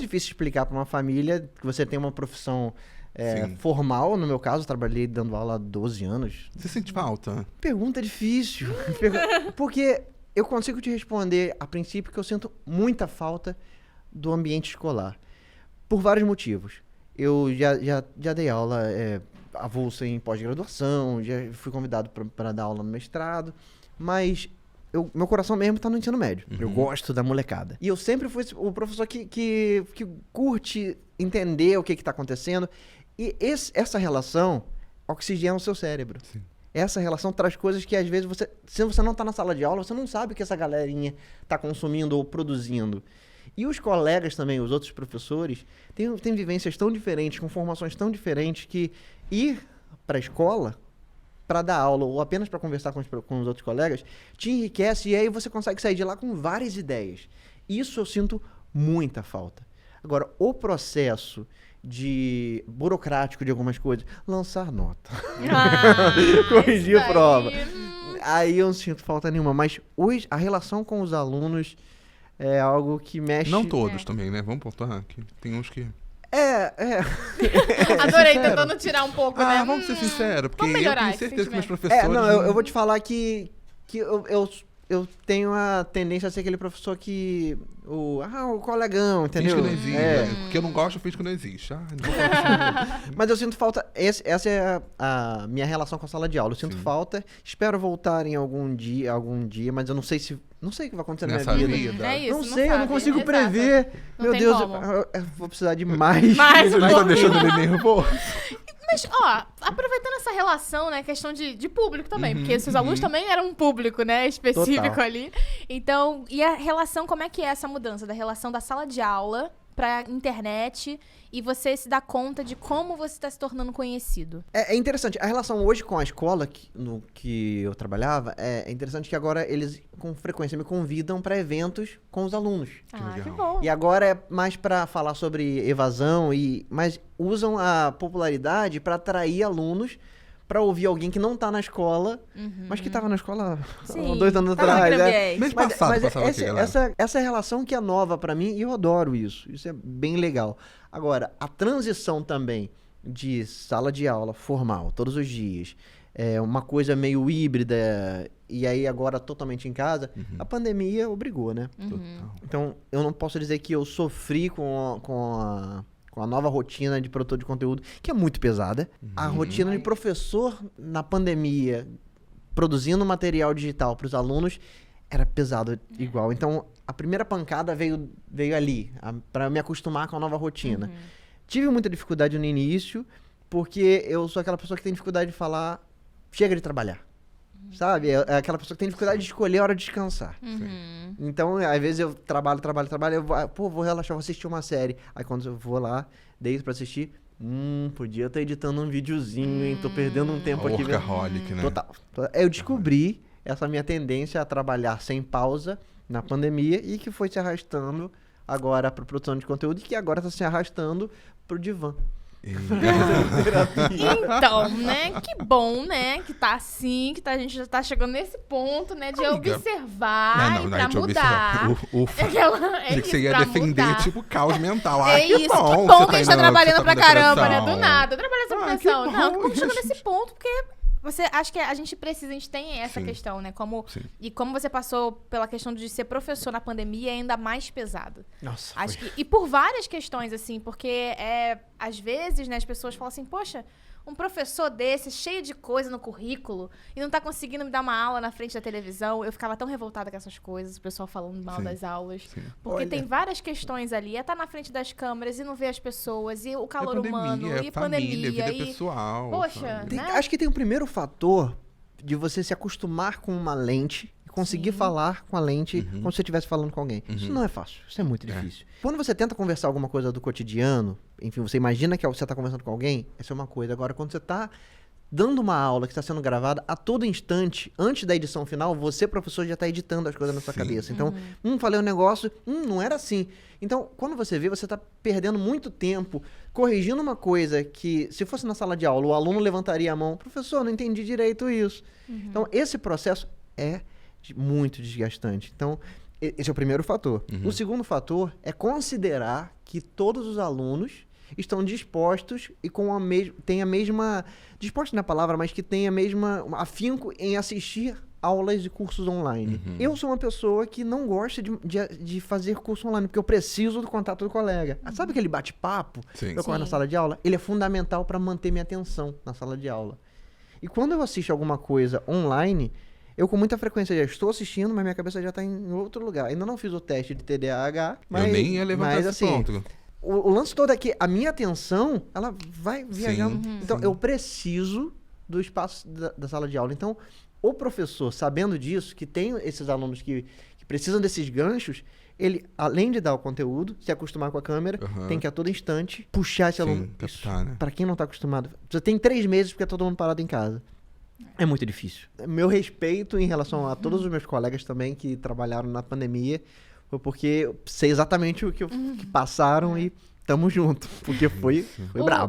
muito difícil explicar para uma família que você tem uma profissão formal. No meu caso, eu trabalhei dando aula há 12 anos. Você sente falta? Pergunta difícil. Porque eu consigo te responder, a princípio, que eu sinto muita falta do ambiente escolar. Por vários motivos. Eu já dei aula avulsa em pós-graduação, já fui convidado para dar aula no mestrado, mas meu coração mesmo está no ensino médio. Eu gosto da molecada. E eu sempre fui o professor que curte entender o que está acontecendo. E essa relação oxigena o seu cérebro. Sim. Essa relação traz coisas que, às vezes, se você não está na sala de aula, você não sabe o que essa galerinha está consumindo ou produzindo. E os colegas também, os outros professores, têm vivências tão diferentes, com formações tão diferentes, que ir para a escola para dar aula ou apenas para conversar com os outros colegas te enriquece, e aí você consegue sair de lá com várias ideias. Isso eu sinto muita falta. Agora, o processo burocrático de algumas coisas, lançar nota, corrigir a prova, aí eu não sinto falta nenhuma. Mas hoje, a relação com os alunos é algo que mexe... Não todos também, né? Vamos pontuar que tem uns que... Adorei, tentando tirar um pouco, né? Vamos ser sinceros, porque vamos melhorar, eu tenho certeza que meus professores... eu vou te falar que eu tenho a tendência a ser aquele professor que... o colegão, entendeu? Finge que não existe. Porque eu não gosto, eu finge que não existe. Não vou falar Mas eu sinto falta... Essa é a minha relação com a sala de aula. Eu sinto falta. Espero voltar em algum dia, mas eu não sei se... Não sei o que vai acontecer na minha vida. É isso, não sei, eu não consigo Exato. prever. Não Meu tem Deus, como. eu vou precisar de mais. Mais Você tá deixando ele nervoso. Mas, aproveitando essa relação, né, questão de público também, porque esses alunos também eram um público, né, específico Total. ali. Então, e a relação, como é que é essa mudança da relação da sala de aula pra internet e você se dá conta de como você está se tornando conhecido? É interessante. A relação hoje com a escola no que eu trabalhava, é interessante que agora eles com frequência me convidam para eventos com os alunos. Que bom. E agora é mais para falar sobre evasão, mas usam a popularidade para atrair alunos para ouvir alguém que não tá na escola, mas que tava na escola há 2 anos atrás. Mês passado passava aqui, galera. Essa relação que é nova para mim, e eu adoro isso. Isso é bem legal. Agora, a transição também de sala de aula formal, todos os dias, uma coisa meio híbrida, e aí agora totalmente em casa, a pandemia obrigou, né? Total. Então, eu não posso dizer que eu sofri com a nova rotina de produtor de conteúdo, que é muito pesada. A rotina de professor na pandemia, produzindo material digital para os alunos, era pesado igual. Então, a primeira pancada veio ali, para me acostumar com a nova rotina. Tive muita dificuldade no início, porque eu sou aquela pessoa que tem dificuldade de falar, chega de trabalhar. Sabe? É aquela pessoa que tem dificuldade de escolher a hora de descansar. Então, às vezes eu trabalho, eu vou relaxar, vou assistir uma série. Aí quando eu vou lá, deito pra assistir, podia estar editando um videozinho, hein? Tô perdendo um tempo aqui. Workaholic, né? Total. Eu descobri essa minha tendência a trabalhar sem pausa na pandemia e que foi se arrastando agora pra produção de conteúdo e que agora tá se arrastando pro divã. Então, né, que bom, né, que tá assim, a gente já tá chegando nesse ponto, né, de observar e pra mudar. Ufa. É que você ia pra defender, mudar. tipo, caos mental. É que isso, bom, que bom você que a gente tá trabalhando pra indo caramba, né, depressão. do nada, trabalhando essa pressão. que Não, bom, como chegou gente. nesse ponto, porque acho que a gente tem essa Sim. questão, né, Sim. e como você passou pela questão de ser professor na pandemia, é ainda mais pesado. Nossa, Acho que, e por várias questões, assim, porque às vezes, né, as pessoas falam assim, poxa, um professor desse, cheio de coisa no currículo, e não tá conseguindo me dar uma aula na frente da televisão. Eu ficava tão revoltada com essas coisas, o pessoal falando mal Sim. das aulas. Sim. Porque Olha. tem várias questões ali, é estar na frente das câmeras e não ver as pessoas, e o calor pandemia, humano, e família, pandemia, vida e... pessoal. Poxa, sabe? né? Acho que tem o primeiro fator de você se acostumar com uma lente e conseguir falar com a lente como se você estivesse falando com alguém. Isso não é fácil, isso é muito difícil. Quando você tenta conversar alguma coisa do cotidiano, enfim, você imagina que você está conversando com alguém, essa é uma coisa. Agora, quando você está dando uma aula que está sendo gravada, a todo instante, antes da edição final, você, professor, já está editando as coisas na sua cabeça. Então, falei um negócio, não era assim. Então, quando você vê, você está perdendo muito tempo corrigindo uma coisa que, se fosse na sala de aula, o aluno levantaria a mão, professor, não entendi direito isso. Então, esse processo é muito desgastante. Então, Esse é o primeiro fator. Uhum. O segundo fator é considerar que todos os alunos estão dispostos e têm a mesma... Dispostos na palavra, mas que têm a mesma afinco em assistir aulas e cursos online. Uhum. Eu sou uma pessoa que não gosta de fazer curso online, porque eu preciso do contato do colega. Sabe aquele bate-papo Sim. que ocorre na sala de aula? Ele é fundamental para manter minha atenção na sala de aula. E quando eu assisto alguma coisa online, eu com muita frequência já estou assistindo, mas minha cabeça já está em outro lugar. Ainda não fiz o teste de TDAH, mas... Eu nem ia levantar mas, esse assim, ponto. o lance todo é que a minha atenção, ela vai viajando. Sim, Então, sim. eu preciso do espaço da sala de aula. Então, o professor, sabendo disso, que tem esses alunos que precisam desses ganchos, ele, além de dar o conteúdo, se acostumar com a câmera, Aham. tem que a todo instante puxar esse aluno. Sim, captar, né? Para quem não tá acostumado, você tem 3 meses porque é todo mundo parado em casa. É muito difícil. Meu respeito em relação a todos os meus colegas também que trabalharam na pandemia, foi porque eu sei exatamente o que passaram e tamo junto. Porque foi brabo.